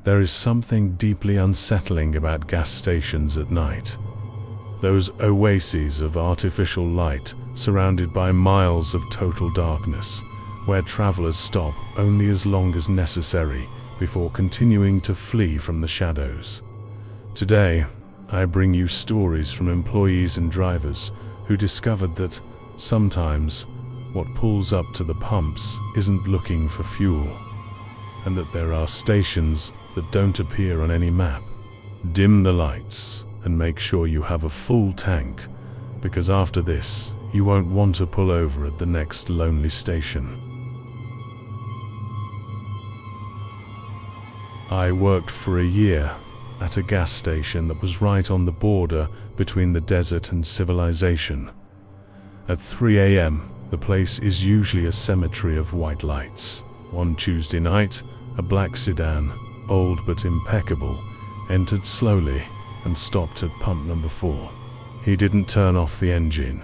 There is something deeply unsettling about gas stations at night. Those oases of artificial light surrounded by miles of total darkness, where travelers stop only as long as necessary before continuing to flee from the shadows. Today, I bring you stories from employees and drivers who discovered that sometimes what pulls up to the pumps isn't looking for fuel, and that there are stations that don't appear on any map. Dim the lights and make sure you have a full tank, because after this, you won't want to pull over at the next lonely station. I worked for a year at a gas station that was right on the border between the desert and civilization. At 3 a.m., the place is usually a cemetery of white lights. One Tuesday night, a black sedan, old but impeccable, entered slowly and stopped at pump number 4. He didn't turn off the engine.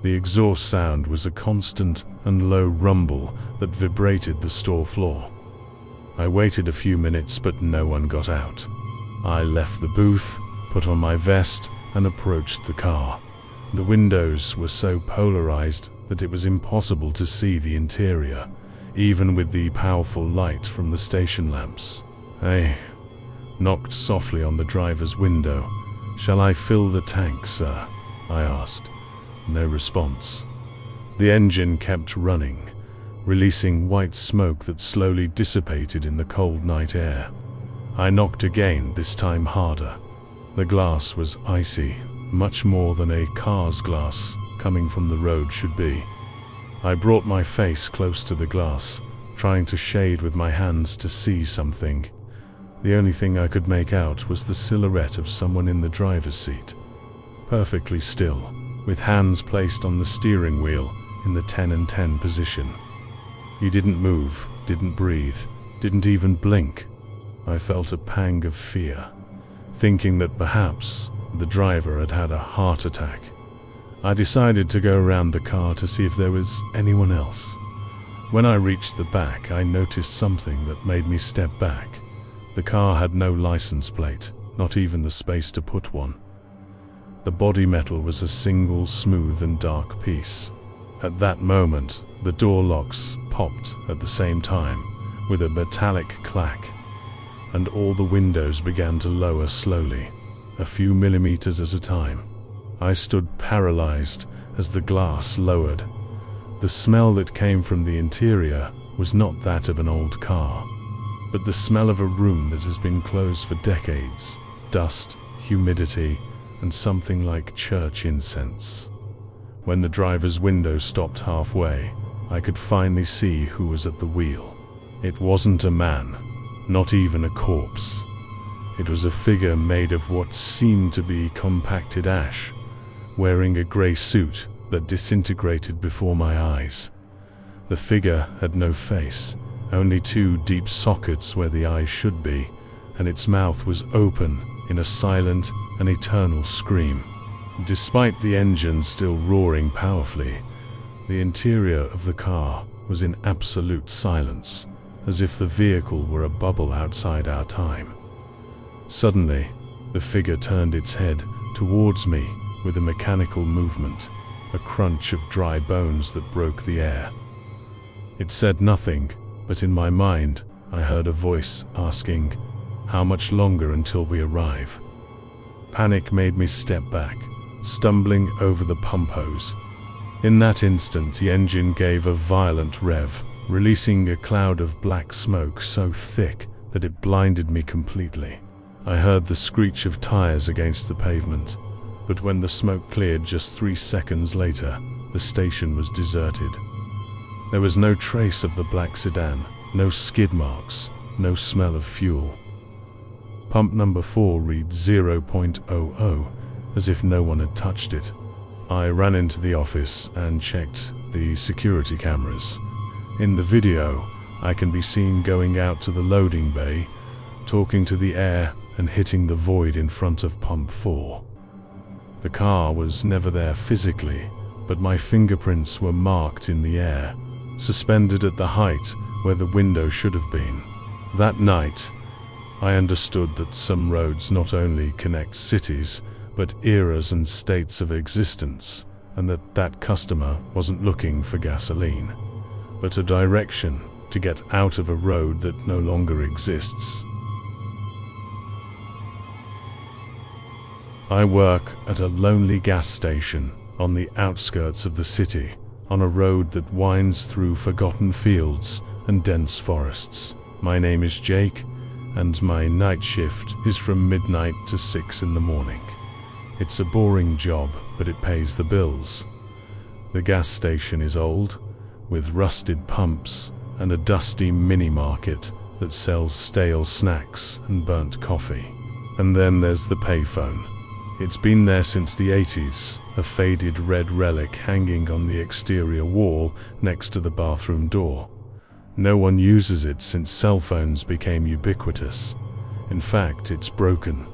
The exhaust sound was a constant and low rumble that vibrated the store floor. I waited a few minutes, but no one got out. I left the booth, put on my vest, and approached the car. The windows were so polarized that it was impossible to see the interior, even with the powerful light from the station lamps. I knocked softly on the driver's window. "Shall I fill the tank, sir?" I asked. No response. The engine kept running, releasing white smoke that slowly dissipated in the cold night air. I knocked again, this time harder. The glass was icy, much more than a car's glass coming from the road should be. I brought my face close to the glass, trying to shade with my hands to see something. The only thing I could make out was the silhouette of someone in the driver's seat, perfectly still, with hands placed on the steering wheel in the 10 and 10 position. He didn't move, didn't breathe, didn't even blink. I felt a pang of fear, thinking that perhaps the driver had had a heart attack. I decided to go around the car to see if there was anyone else. When I reached the back, I noticed something that made me step back. The car had no license plate, not even the space to put one. The body metal was a single smooth and dark piece. At that moment, the door locks popped at the same time, with a metallic clack, and all the windows began to lower slowly, a few millimeters at a time. I stood paralyzed as the glass lowered. The smell that came from the interior was not that of an old car, but the smell of a room that has been closed for decades. Dust, humidity, and something like church incense. When the driver's window stopped halfway, I could finally see who was at the wheel. It wasn't a man, not even a corpse. It was a figure made of what seemed to be compacted ash, wearing a grey suit that disintegrated before my eyes. The figure had no face, only 2 deep sockets where the eyes should be, and its mouth was open in a silent and eternal scream. Despite the engine still roaring powerfully, the interior of the car was in absolute silence, as if the vehicle were a bubble outside our time. Suddenly, the figure turned its head towards me with a mechanical movement, a crunch of dry bones that broke the air. It said nothing, but in my mind, I heard a voice asking, "How much longer until we arrive?" Panic made me step back, stumbling over the pump hose. In that instant, the engine gave a violent rev, releasing a cloud of black smoke so thick that it blinded me completely. I heard the screech of tires against the pavement, but when the smoke cleared just 3 seconds later, the station was deserted. There was no trace of the black sedan, no skid marks, no smell of fuel. Pump number 4 read 0.00, as if no one had touched it. I ran into the office and checked the security cameras. In the video, I can be seen going out to the loading bay, talking to the air and hitting the void in front of pump 4. The car was never there physically, but my fingerprints were marked in the air, suspended at the height where the window should have been. That night, I understood that some roads not only connect cities, but eras and states of existence, and that customer wasn't looking for gasoline, but a direction to get out of a road that no longer exists. I work at a lonely gas station on the outskirts of the city, on a road that winds through forgotten fields and dense forests. My name is Jake, and my night shift is from midnight to 6 in the morning. It's a boring job, but it pays the bills. The gas station is old, with rusted pumps and a dusty mini-market that sells stale snacks and burnt coffee. And then there's the payphone. It's been there since the 80s, a faded red relic hanging on the exterior wall next to the bathroom door. No one uses it since cell phones became ubiquitous. In fact, it's broken.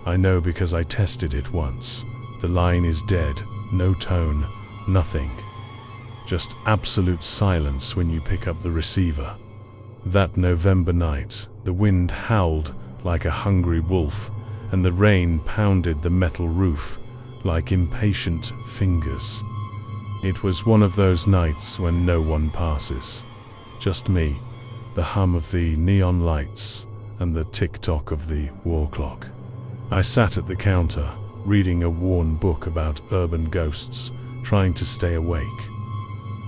I know because I tested it once. The line is dead, no tone, nothing. Just absolute silence when you pick up the receiver. That November night, the wind howled like a hungry wolf, and the rain pounded the metal roof like impatient fingers. It was one of those nights when no one passes. Just me, the hum of the neon lights, and the tick-tock of the wall clock. I sat at the counter, reading a worn book about urban ghosts, trying to stay awake.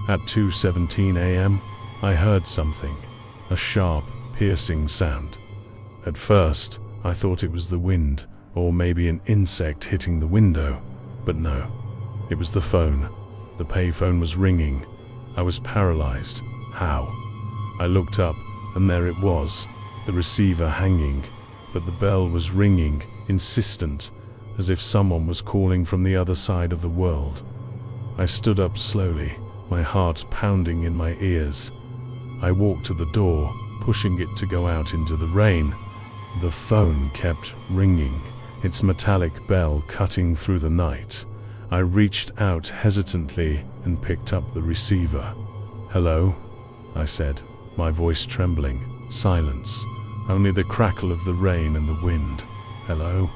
At 2:17 a.m., I heard something, a sharp, piercing sound. At first, I thought it was the wind, or maybe an insect hitting the window, but no, it was the phone. The payphone was ringing. I was paralyzed. How? I looked up, and there it was, the receiver hanging, but the bell was ringing, insistent, as if someone was calling from the other side of the world. I stood up slowly, my heart pounding in my ears. I walked to the door, pushing it to go out into the rain. The phone kept ringing, its metallic bell cutting through the night. I reached out hesitantly and picked up the receiver. "Hello?" I said, my voice trembling. Silence. Only the crackle of the rain and the wind. "Hello?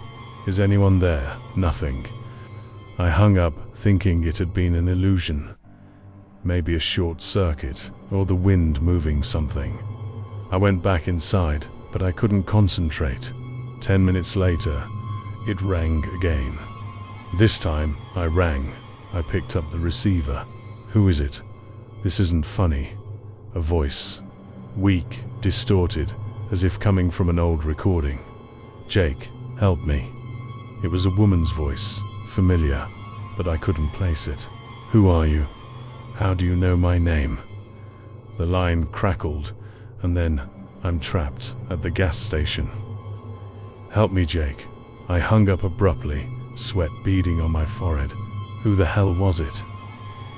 Is anyone there?" Nothing. I hung up, thinking it had been an illusion. Maybe a short circuit, or the wind moving something. I went back inside, but I couldn't concentrate. 10 minutes later, it rang again. This time, I rang. I picked up the receiver. "Who is it? This isn't funny." A voice. Weak, distorted, as if coming from an old recording. "Jake, help me." It was a woman's voice, familiar, but I couldn't place it. "Who are you? How do you know my name?" The line crackled, and then I'm trapped at the gas station. "Help me, Jake." I hung up abruptly, sweat beading on my forehead. Who the hell was it?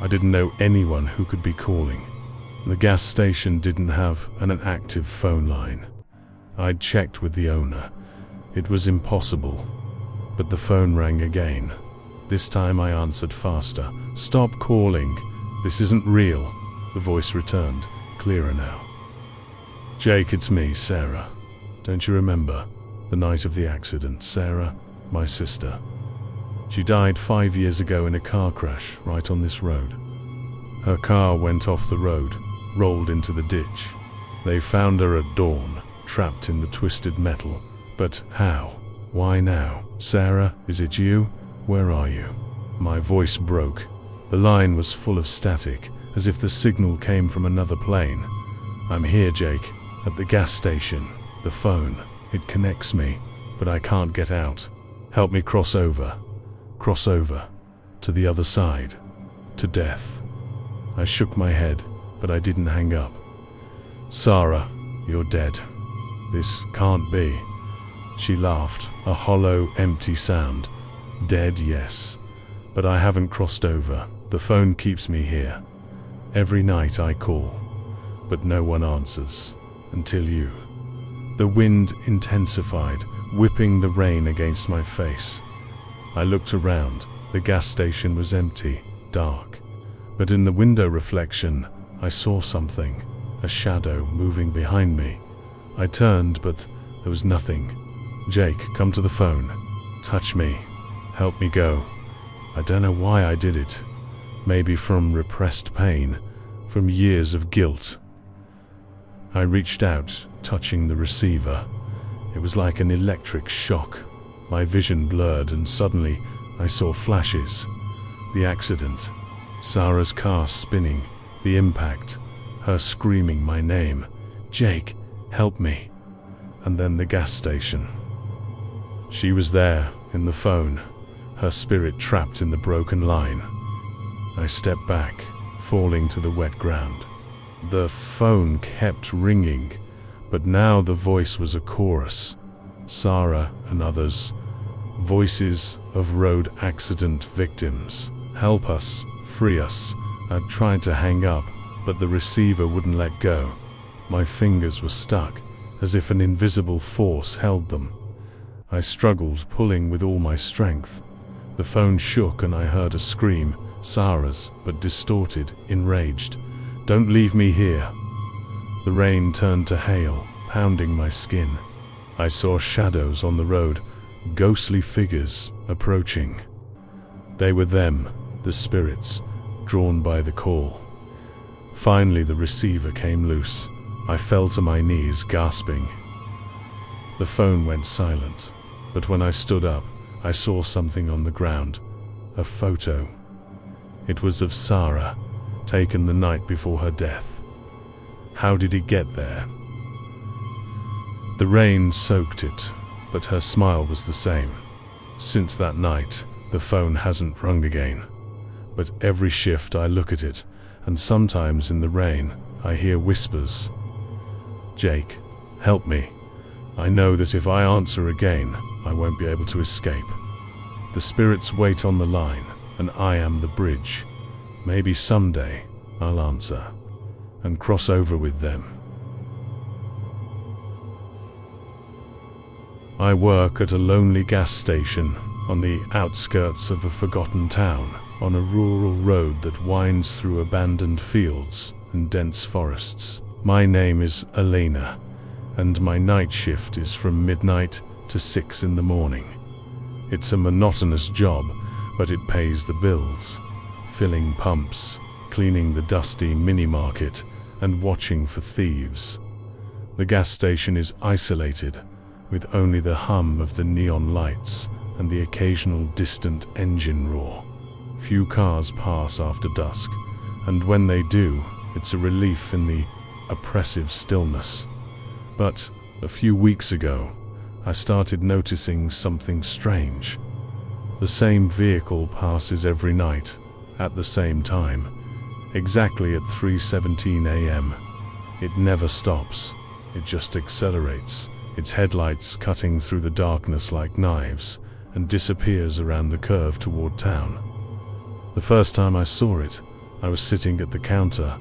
I didn't know anyone who could be calling. The gas station didn't have an active phone line. I'd checked with the owner. It was impossible. But the phone rang again. This time I answered faster. "Stop calling. This isn't real." The voice returned, clearer now. "Jake, it's me, Sarah. Don't you remember? The night of the accident, Sarah, my sister. She died 5 years ago in a car crash right on this road. Her car went off the road, rolled into the ditch. They found her at dawn, trapped in the twisted metal. But how? Why now? Sarah, is it you? Where are you?" My voice broke. The line was full of static, as if the signal came from another plane. "I'm here, Jake, at the gas station. The phone. It connects me, but I can't get out. Help me cross over. Cross over. To the other side. To death." I shook my head, but I didn't hang up. "Sarah, you're dead. This can't be." She laughed, a hollow, empty sound. "Dead, yes. But I haven't crossed over. The phone keeps me here. Every night I call, but no one answers. Until you." The wind intensified, whipping the rain against my face. I looked around. The gas station was empty, dark. But in the window reflection, I saw something, a shadow moving behind me. I turned, but There was nothing. Jake, come to the phone. Touch me. Help me go. I don't know why I did it. Maybe from repressed pain, from years of guilt. I reached out, touching the receiver. It was like an electric shock. My vision blurred and suddenly I saw flashes. The accident. Sarah's car spinning. The impact. Her screaming my name. Jake, help me. And then the gas station. She was there, in the phone, her spirit trapped in the broken line. I stepped back, falling to the wet ground. The phone kept ringing, but now the voice was a chorus. Sarah and others. Voices of road accident victims. Help us, free us. I tried to hang up, but the receiver wouldn't let go. My fingers were stuck, as if an invisible force held them. I struggled, pulling with all my strength. The phone shook and I heard a scream, Sarah's, but distorted, enraged. Don't leave me here. The rain turned to hail, pounding my skin. I saw shadows on the road, ghostly figures approaching. They were them, the spirits, drawn by the call. Finally the receiver came loose. I fell to my knees, gasping. The phone went silent, but when I stood up, I saw something on the ground. A photo. It was of Sarah, taken the night before her death. How did it get there? The rain soaked it, but her smile was the same. Since that night, the phone hasn't rung again. But every shift I look at it, and sometimes in the rain, I hear whispers. Jake, help me. I know that if I answer again, I won't be able to escape. The spirits wait on the line, and I am the bridge. Maybe someday I'll answer and cross over with them. I work at a lonely gas station on the outskirts of a forgotten town, on a rural road that winds through abandoned fields and dense forests. My name is Elena, and my night shift is from midnight to 6 in the morning. It's a monotonous job, but it pays the bills. Filling pumps, cleaning the dusty mini-market, and watching for thieves. The gas station is isolated, with only the hum of the neon lights and the occasional distant engine roar. Few cars pass after dusk, and when they do, it's a relief in the oppressive stillness. But a few weeks ago, I started noticing something strange. The same vehicle passes every night, at the same time, exactly at 3:17 a.m. It never stops, it just accelerates, its headlights cutting through the darkness like knives, and disappears around the curve toward town. The first time I saw it, I was sitting at the counter,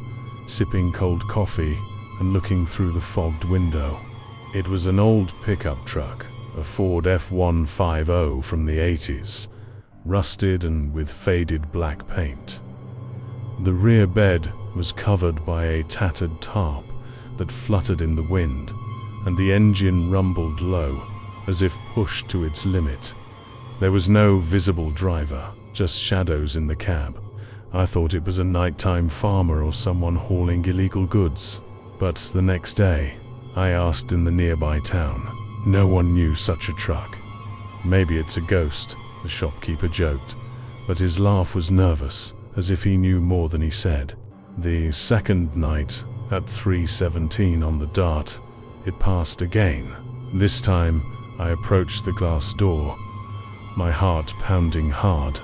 sipping cold coffee and looking through the fogged window. It was an old pickup truck, a Ford F-150 from the 80s, rusted and with faded black paint. The rear bed was covered by a tattered tarp that fluttered in the wind, and the engine rumbled low, as if pushed to its limit. There was no visible driver, just shadows in the cab. I thought it was a nighttime farmer or someone hauling illegal goods. But the next day, I asked in the nearby town. No one knew such a truck. Maybe it's a ghost, the shopkeeper joked, but his laugh was nervous, as if he knew more than he said. The second night, at 3:17 on the dot, it passed again. This time, I approached the glass door, my heart pounding hard.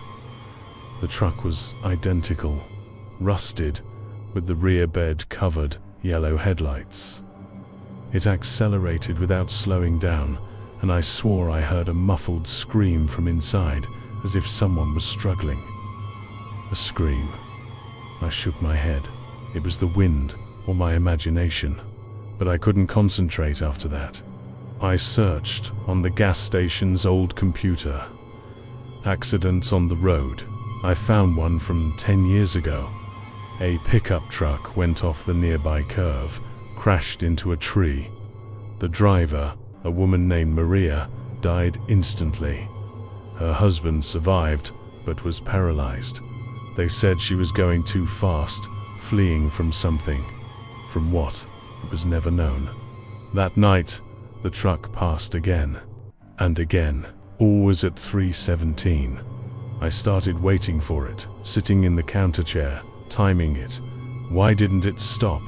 The truck was identical, rusted, with the rear bed covered, yellow headlights. It accelerated without slowing down, and I swore I heard a muffled scream from inside, as if someone was struggling. A scream. I shook my head. It was the wind, or my imagination, but I couldn't concentrate after that. I searched on the gas station's old computer. Accidents on the road. I found one from 10 years ago. A pickup truck went off the nearby curve, crashed into a tree. The driver, A woman named Maria died instantly. Her husband survived, but was paralyzed. They said she was going too fast, fleeing from something. From what? It was never known. That night, the truck passed again. And again. Always at 3:17. I started waiting for it, sitting in the counter chair, timing it. Why didn't it stop?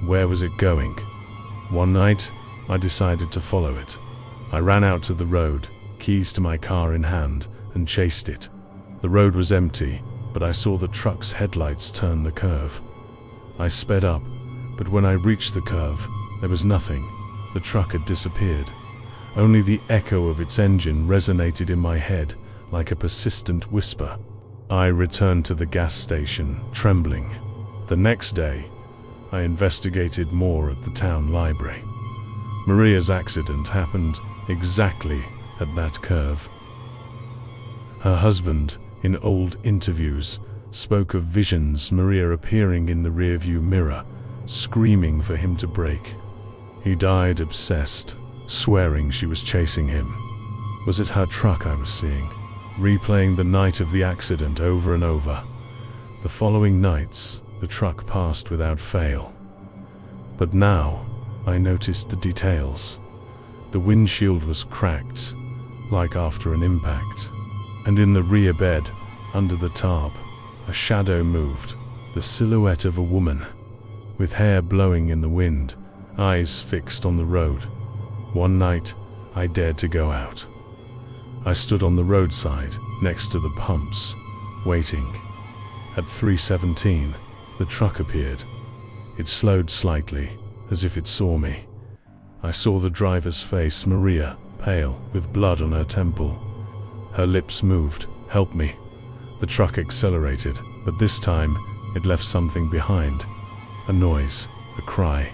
Where was it going? One night, I decided to follow it. I ran out to the road, keys to my car in hand, and chased it. The road was empty, but I saw the truck's headlights turn the curve. I sped up, but when I reached the curve, there was nothing. The truck had disappeared. Only the echo of its engine resonated in my head like a persistent whisper. I returned to the gas station, trembling. The next day, I investigated more at the town library. Maria's accident happened exactly at that curve. Her husband, in old interviews, spoke of visions Maria appearing in the rearview mirror, screaming for him to brake. He died obsessed, swearing she was chasing him. Was it her truck I was seeing? Replaying the night of the accident over and over. The following nights, the truck passed without fail. But now, I noticed the details. The windshield was cracked, like after an impact. And in the rear bed, under the tarp, a shadow moved, the silhouette of a woman, with hair blowing in the wind, eyes fixed on the road. One night, I dared to go out. I stood on the roadside, next to the pumps, waiting. At 3:17, the truck appeared. It slowed slightly, as if it saw me. I saw the driver's face, Maria, pale, with blood on her temple. Her lips moved, "Help me." The truck accelerated, but this time, it left something behind. A noise, a cry.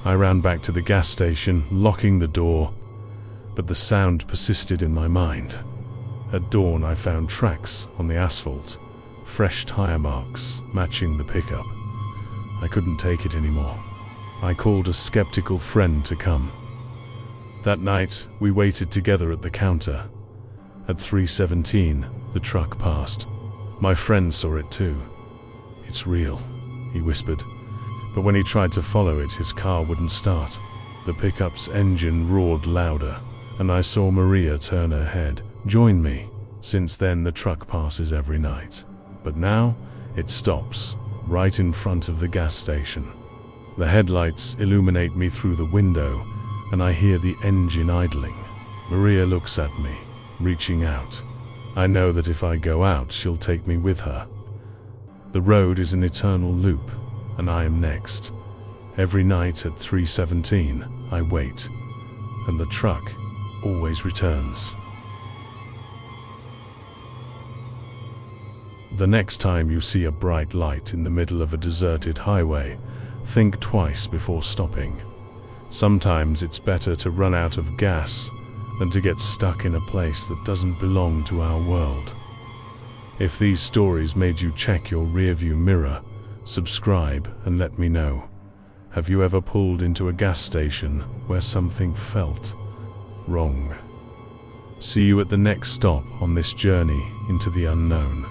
I ran back to the gas station, locking the door, but the sound persisted in my mind. At dawn, I found tracks on the asphalt, fresh tire marks matching the pickup. I couldn't take it anymore. I called a skeptical friend to come. That night, we waited together at the counter. At 3:17, the truck passed. My friend saw it too. "It's real," he whispered. But when he tried to follow it, his car wouldn't start. The pickup's engine roared louder, and I saw Maria turn her head. "Join me." Since then, the truck passes every night. But now, it stops, right in front of the gas station. The headlights illuminate me through the window, and I hear the engine idling. Maria looks at me, reaching out. I know that if I go out, she'll take me with her. The road is an eternal loop, and I am next. Every night at 3:17, I wait, and the truck always returns. The next time you see a bright light in the middle of a deserted highway, think twice before stopping. Sometimes it's better to run out of gas than to get stuck in a place that doesn't belong to our world. If these stories made you check your rearview mirror, subscribe and let me know. Have you ever pulled into a gas station where something felt wrong? See you at the next stop on this journey into the unknown.